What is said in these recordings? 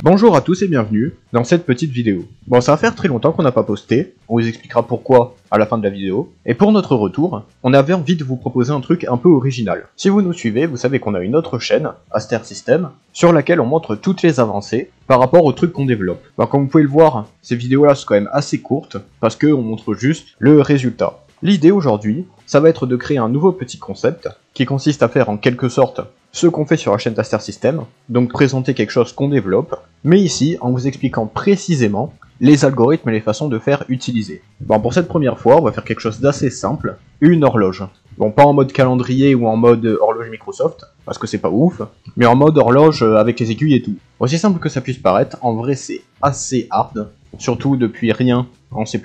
Bonjour à tous et bienvenue dans cette petite vidéo. Bon, ça va faire très longtemps qu'on n'a pas posté, on vous expliquera pourquoi à la fin de la vidéo. Et pour notre retour, on avait envie de vous proposer un truc un peu original. Si vous nous suivez, vous savez qu'on a une autre chaîne, Aster System, sur laquelle on montre toutes les avancées par rapport aux trucs qu'on développe. Bon, comme vous pouvez le voir, ces vidéos-là sont quand même assez courtes, parce qu'on montre juste le résultat. L'idée aujourd'hui, ça va être de créer un nouveau petit concept, qui consiste à faire en quelque sorte ce qu'on fait sur la chaîne Aster System, donc présenter quelque chose qu'on développe, mais ici en vous expliquant précisément les algorithmes et les façons de faire utiliser. Bon, pour cette première fois, on va faire quelque chose d'assez simple, une horloge. Bon, pas en mode calendrier ou en mode horloge Microsoft, parce que c'est pas ouf, mais en mode horloge avec les aiguilles et tout. Aussi simple que ça puisse paraître, en vrai c'est assez hard, surtout depuis rien en C++,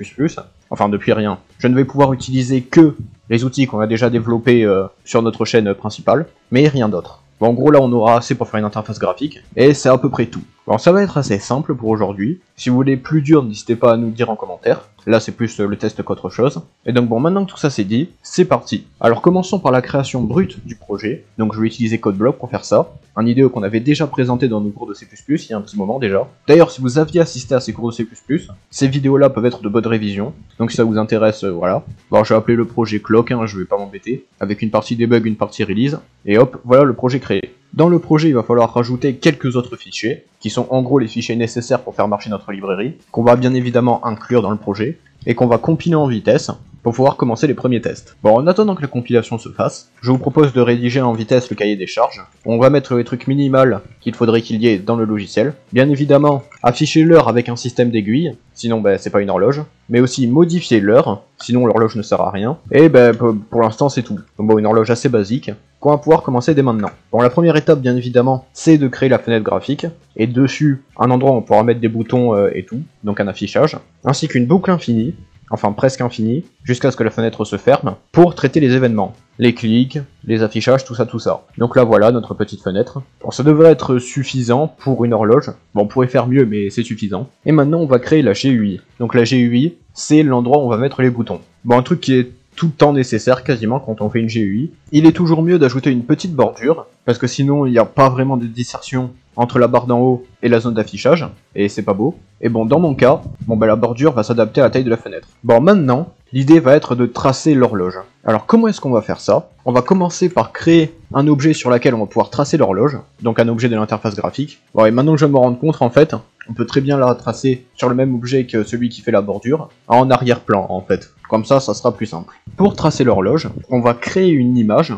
enfin depuis rien. Je ne vais pouvoir utiliser que les outils qu'on a déjà développés sur notre chaîne principale, mais rien d'autre. Bon, en gros là on aura assez pour faire une interface graphique, et c'est à peu près tout. Bon, ça va être assez simple pour aujourd'hui. Si vous voulez plus dur, n'hésitez pas à nous le dire en commentaire. Là c'est plus le test qu'autre chose. Et donc bon, maintenant que tout ça c'est dit, c'est parti. Alors commençons par la création brute du projet. Donc je vais utiliser CodeBlock pour faire ça. Un idée qu'on avait déjà présenté dans nos cours de C++ il y a un petit moment déjà. D'ailleurs si vous aviez assisté à ces cours de C++, ces vidéos là peuvent être de bonne révision. Donc si ça vous intéresse, voilà. Bon, je vais appeler le projet Clock, hein, je vais pas m'embêter. Avec une partie debug, une partie release. Et hop, voilà le projet créé. Dans le projet, il va falloir rajouter quelques autres fichiers, qui sont en gros les fichiers nécessaires pour faire marcher notre librairie, qu'on va bien évidemment inclure dans le projet, et qu'on va compiler en vitesse, pour pouvoir commencer les premiers tests. Bon, en attendant que la compilation se fasse, je vous propose de rédiger en vitesse le cahier des charges. On va mettre les trucs minimales qu'il faudrait qu'il y ait dans le logiciel. Bien évidemment, afficher l'heure avec un système d'aiguilles, sinon c'est pas une horloge. Mais aussi modifier l'heure, sinon l'horloge ne sert à rien. Et pour l'instant c'est tout. Donc bon, une horloge assez basique, qu'on va pouvoir commencer dès maintenant. Bon, la première étape bien évidemment, c'est de créer la fenêtre graphique, et dessus, un endroit où on pourra mettre des boutons et tout, donc un affichage, ainsi qu'une boucle infinie, enfin presque infinie, jusqu'à ce que la fenêtre se ferme, pour traiter les événements. Les clics, les affichages, tout ça, tout ça. Donc là voilà notre petite fenêtre. Bon, ça devrait être suffisant pour une horloge. Bon, on pourrait faire mieux, mais c'est suffisant. Et maintenant on va créer la GUI. Donc la GUI, c'est l'endroit où on va mettre les boutons. Bon, un truc qui est tout le temps nécessaire quasiment quand on fait une GUI. Il est toujours mieux d'ajouter une petite bordure, parce que sinon il n'y a pas vraiment de dissertion entre la barre d'en haut et la zone d'affichage, et c'est pas beau. Et bon, dans mon cas, la bordure va s'adapter à la taille de la fenêtre. Bon, maintenant, l'idée va être de tracer l'horloge. Alors comment est-ce qu'on va faire ça? On va commencer par créer un objet sur lequel on va pouvoir tracer l'horloge, donc un objet de l'interface graphique. Bon, et maintenant que je me rends compte, en fait, on peut très bien la tracer sur le même objet que celui qui fait la bordure, en arrière-plan en fait. Comme ça sera plus simple. Pour tracer l'horloge, on va créer une image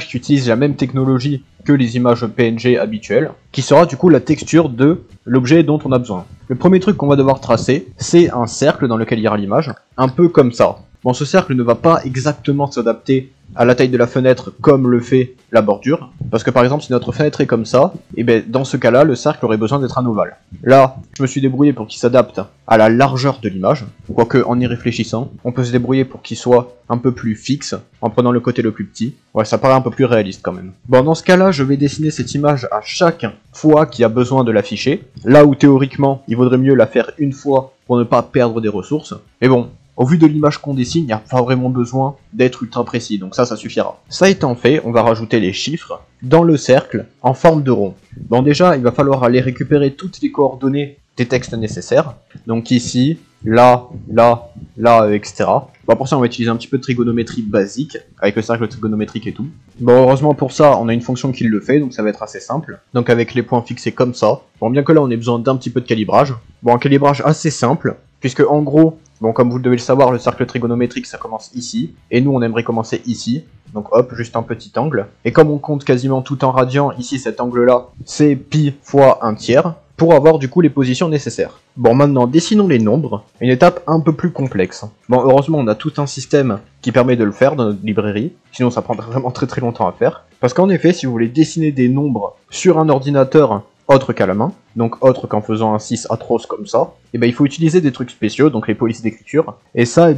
qui utilise la même technologie que les images PNG habituelles, qui sera du coup la texture de l'objet dont on a besoin. Le premier truc qu'on va devoir tracer, c'est un cercle dans lequel il y aura l'image, un peu comme ça. Bon, ce cercle ne va pas exactement s'adapter à la taille de la fenêtre comme le fait la bordure, parce que par exemple si notre fenêtre est comme ça, et dans ce cas là le cercle aurait besoin d'être un ovale. Là je me suis débrouillé pour qu'il s'adapte à la largeur de l'image, quoique en y réfléchissant, on peut se débrouiller pour qu'il soit un peu plus fixe, en prenant le côté le plus petit. Ouais, ça paraît un peu plus réaliste quand même. Bon, dans ce cas là je vais dessiner cette image à chaque fois qu'il y a besoin de l'afficher, là où théoriquement il vaudrait mieux la faire une fois pour ne pas perdre des ressources, mais bon, au vu de l'image qu'on dessine, il n'y a pas vraiment besoin d'être ultra précis, donc ça suffira. Ça étant fait, on va rajouter les chiffres dans le cercle en forme de rond. Bon, déjà, il va falloir aller récupérer toutes les coordonnées des textes nécessaires. Donc ici, là, etc. Bon, pour ça, on va utiliser un petit peu de trigonométrie basique, avec le cercle trigonométrique et tout. Bon, heureusement pour ça, on a une fonction qui le fait, donc ça va être assez simple. Donc avec les points fixés comme ça. Bon, bien que là, on ait besoin d'un petit peu de calibrage. Bon, un calibrage assez simple, puisque en gros, bon, comme vous devez le savoir, le cercle trigonométrique, ça commence ici, et nous, on aimerait commencer ici. Donc hop, juste un petit angle. Et comme on compte quasiment tout en radians, ici, cet angle-là, c'est pi fois 1/3, pour avoir du coup les positions nécessaires. Bon, maintenant, dessinons les nombres, une étape un peu plus complexe. Bon, heureusement, on a tout un système qui permet de le faire dans notre librairie, sinon ça prendrait vraiment très longtemps à faire. Parce qu'en effet, si vous voulez dessiner des nombres sur un ordinateur autre qu'à la main, donc autre qu'en faisant un 6 atroce comme ça, et il faut utiliser des trucs spéciaux, donc les polices d'écriture, et ça,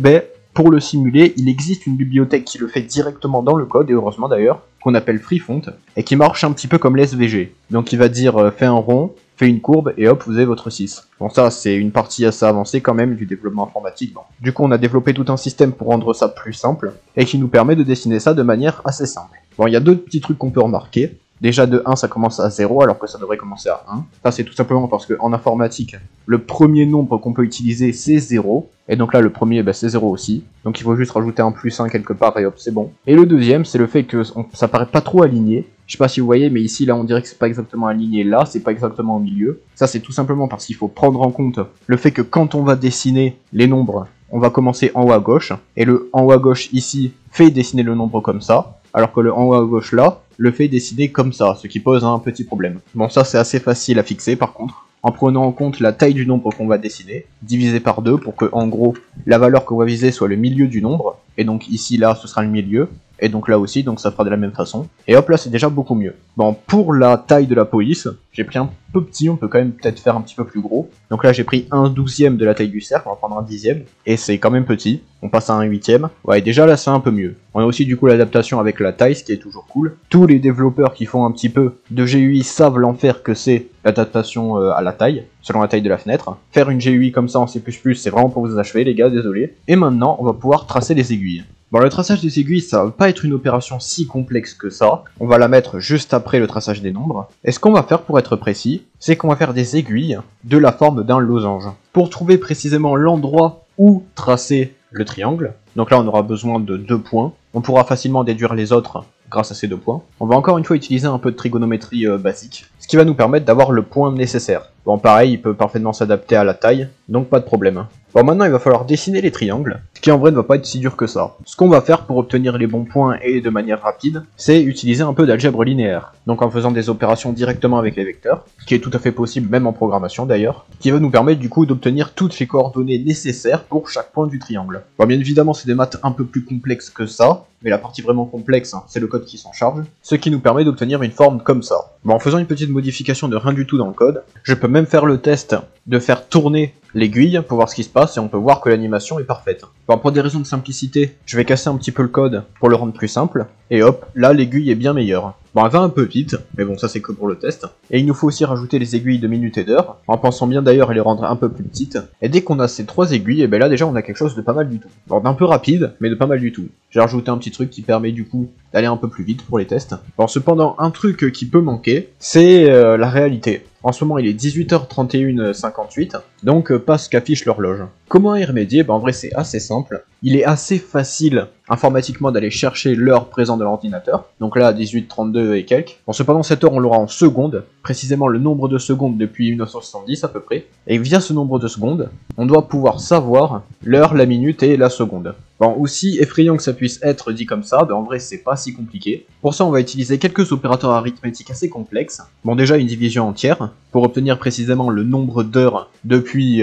pour le simuler, il existe une bibliothèque qui le fait directement dans le code, et heureusement d'ailleurs, qu'on appelle FreeFont, et qui marche un petit peu comme l'SVG. Donc il va dire, fais un rond, fais une courbe, et hop, vous avez votre 6. Bon, ça, c'est une partie assez avancée quand même du développement informatique. Bon. Du coup, on a développé tout un système pour rendre ça plus simple, et qui nous permet de dessiner ça de manière assez simple. Bon, il y a deux petits trucs qu'on peut remarquer. Déjà de 1 ça commence à 0 alors que ça devrait commencer à 1. Ça c'est tout simplement parce qu'en informatique, le premier nombre qu'on peut utiliser c'est 0. Et donc là le premier c'est 0 aussi. Donc il faut juste rajouter un plus 1 quelque part et hop c'est bon. Et le deuxième c'est le fait que ça paraît pas trop aligné. Je sais pas si vous voyez mais ici là on dirait que c'est pas exactement aligné là, c'est pas exactement au milieu. Ça c'est tout simplement parce qu'il faut prendre en compte le fait que quand on va dessiner les nombres, on va commencer en haut à gauche. Et le en haut à gauche ici fait dessiner le nombre comme ça. Alors que le en haut à gauche là, le fait dessiner comme ça, ce qui pose un petit problème. Bon ça c'est assez facile à fixer par contre, en prenant en compte la taille du nombre qu'on va dessiner, divisé par 2 pour que en gros la valeur qu'on va viser soit le milieu du nombre, et donc ici là ce sera le milieu, et donc là aussi, donc ça fera de la même façon. Et hop là c'est déjà beaucoup mieux. Bon pour la taille de la police, j'ai pris un peu petit, on peut quand même peut-être faire un petit peu plus gros. Donc là j'ai pris 1/12 de la taille du cercle, on va prendre 1/10, et c'est quand même petit, on passe à 1/8. Ouais déjà là c'est un peu mieux. On a aussi du coup l'adaptation avec la taille, ce qui est toujours cool. Tous les développeurs qui font un petit peu de GUI savent l'enfer que c'est l'adaptation à la taille, selon la taille de la fenêtre. Faire une GUI comme ça en C++, c'est vraiment pour vous achever les gars, désolé. Et maintenant on va pouvoir tracer les aiguilles. Bon, le traçage des aiguilles, ça va pas être une opération si complexe que ça. On va la mettre juste après le traçage des nombres. Et ce qu'on va faire pour être précis, c'est qu'on va faire des aiguilles de la forme d'un losange. Pour trouver précisément l'endroit où tracer le triangle, donc là on aura besoin de 2 points. On pourra facilement déduire les autres grâce à ces 2 points. On va encore une fois utiliser un peu de trigonométrie basique, ce qui va nous permettre d'avoir le point nécessaire. Bon pareil, il peut parfaitement s'adapter à la taille, donc pas de problème. Bon maintenant il va falloir dessiner les triangles, ce qui en vrai ne va pas être si dur que ça. Ce qu'on va faire pour obtenir les bons points et de manière rapide, c'est utiliser un peu d'algèbre linéaire. Donc en faisant des opérations directement avec les vecteurs, ce qui est tout à fait possible même en programmation d'ailleurs, qui va nous permettre du coup d'obtenir toutes les coordonnées nécessaires pour chaque point du triangle. Bon bien évidemment c'est des maths un peu plus complexes que ça, mais la partie vraiment complexe, c'est le code qui s'en charge, ce qui nous permet d'obtenir une forme comme ça. Bon, en faisant une petite modification de rien du tout dans le code, je peux même faire le test de faire tourner l'aiguille pour voir ce qui se passe et on peut voir que l'animation est parfaite. Bon, pour des raisons de simplicité, je vais casser un petit peu le code pour le rendre plus simple, et hop, là l'aiguille est bien meilleure. Bon, elle va un peu vite, mais bon, ça c'est que pour le test. Et il nous faut aussi rajouter les aiguilles de minutes et d'heures, en pensant bien d'ailleurs à les rendre un peu plus petites. Et dès qu'on a ces 3 aiguilles, et ben là déjà on a quelque chose de pas mal du tout. Bon, d'un peu rapide, mais de pas mal du tout. J'ai rajouté un petit truc qui permet du coup d'aller un peu plus vite pour les tests. Bon, cependant, un truc qui peut manquer, c'est la réalité. En ce moment il est 18h31:58, donc pas ce qu'affiche l'horloge. Comment y remédier? Ben, en vrai c'est assez simple. Il est assez facile informatiquement d'aller chercher l'heure présente de l'ordinateur, donc là 18h32 et quelques. Bon, cependant cette heure on l'aura en secondes, précisément le nombre de secondes depuis 1970 à peu près, et via ce nombre de secondes, on doit pouvoir savoir l'heure, la minute et la seconde. Bon, aussi effrayant que ça puisse être dit comme ça, ben en vrai c'est pas si compliqué. Pour ça on va utiliser quelques opérateurs arithmétiques assez complexes. Bon déjà une division entière, pour obtenir précisément le nombre d'heures depuis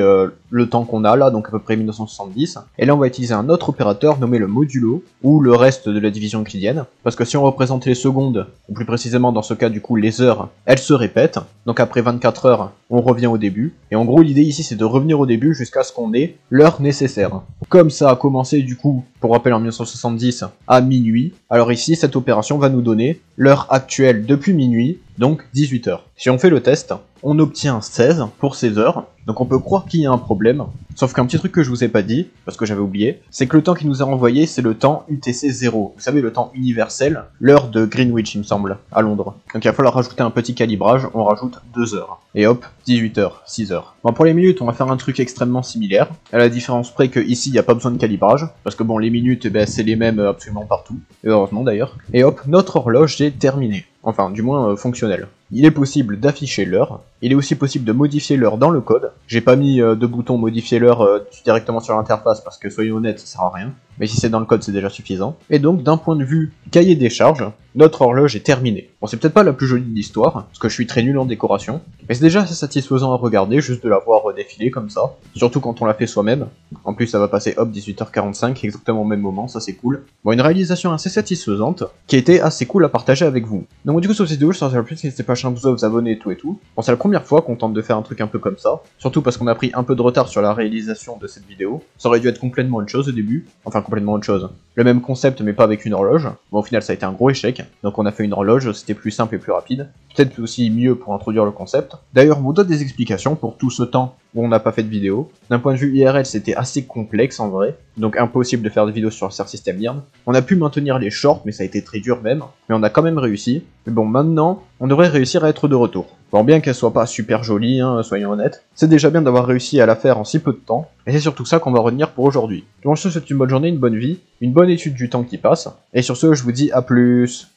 le temps qu'on a là, donc à peu près 1970. Et là on va utiliser un autre opérateur nommé le modulo, ou le reste de la division euclidienne, parce que si on représente les secondes, ou plus précisément dans ce cas du coup les heures, elles se répètent, donc après 24 heures on revient au début, et en gros l'idée ici c'est de revenir au début jusqu'à ce qu'on ait l'heure nécessaire. Comme ça a commencé du coup, pour rappel en 1970, à minuit, alors ici cette opération va nous donner l'heure actuelle depuis minuit, donc 18h. Si on fait le test, on obtient 16 pour ces heures, donc on peut croire qu'il y a un problème, sauf qu'un petit truc que je vous ai pas dit, parce que j'avais oublié, c'est que le temps qu'il nous a envoyé c'est le temps UTC 0, vous savez le temps universel, l'heure de Greenwich il me semble, à Londres. Donc il va falloir rajouter un petit calibrage, on rajoute 2 heures. Et hop, 18h, 6 heures. Bon pour les minutes on va faire un truc extrêmement similaire, à la différence près que ici il n'y a pas besoin de calibrage, parce que bon les minutes c'est les mêmes absolument partout, et heureusement d'ailleurs. Et hop, notre horloge est terminée. Enfin, du moins fonctionnel. Il est possible d'afficher l'heure, il est aussi possible de modifier l'heure dans le code. J'ai pas mis de bouton modifier l'heure directement sur l'interface parce que soyons honnêtes, ça sert à rien. Mais si c'est dans le code, c'est déjà suffisant. Et donc, d'un point de vue cahier des charges, notre horloge est terminée. Bon, c'est peut-être pas la plus jolie de l'histoire, parce que je suis très nul en décoration, mais c'est déjà assez satisfaisant à regarder, juste de la voir défiler comme ça, surtout quand on l'a fait soi-même. En plus, ça va passer hop, 18h45, exactement au même moment, ça c'est cool. Bon, une réalisation assez satisfaisante, qui a été assez cool à partager avec vous. Donc du coup, sur cette vidéo, je t'en plus, n'hésitez pas à vous abonner et tout et tout. Bon, c'est la première fois qu'on tente de faire un truc un peu comme ça, surtout parce qu'on a pris un peu de retard sur la réalisation de cette vidéo. Ça aurait dû être complètement autre chose au début, enfin complètement autre chose. Le même concept mais pas avec une horloge. Bon au final ça a été un gros échec, donc on a fait une horloge, c'était plus simple et plus rapide. Peut-être aussi mieux pour introduire le concept. D'ailleurs on vous donne des explications pour tout ce temps où on n'a pas fait de vidéo. D'un point de vue IRL, c'était assez complexe en vrai, donc impossible de faire de vidéos sur le serveur système Learn. On a pu maintenir les shorts, mais ça a été très dur même, mais on a quand même réussi. Mais bon, maintenant, on devrait réussir à être de retour. Bon, bien qu'elle soit pas super jolie, hein, soyons honnêtes, c'est déjà bien d'avoir réussi à la faire en si peu de temps, et c'est surtout ça qu'on va retenir pour aujourd'hui. Donc je te souhaite une bonne journée, une bonne vie, une bonne étude du temps qui passe, et sur ce, je vous dis à plus.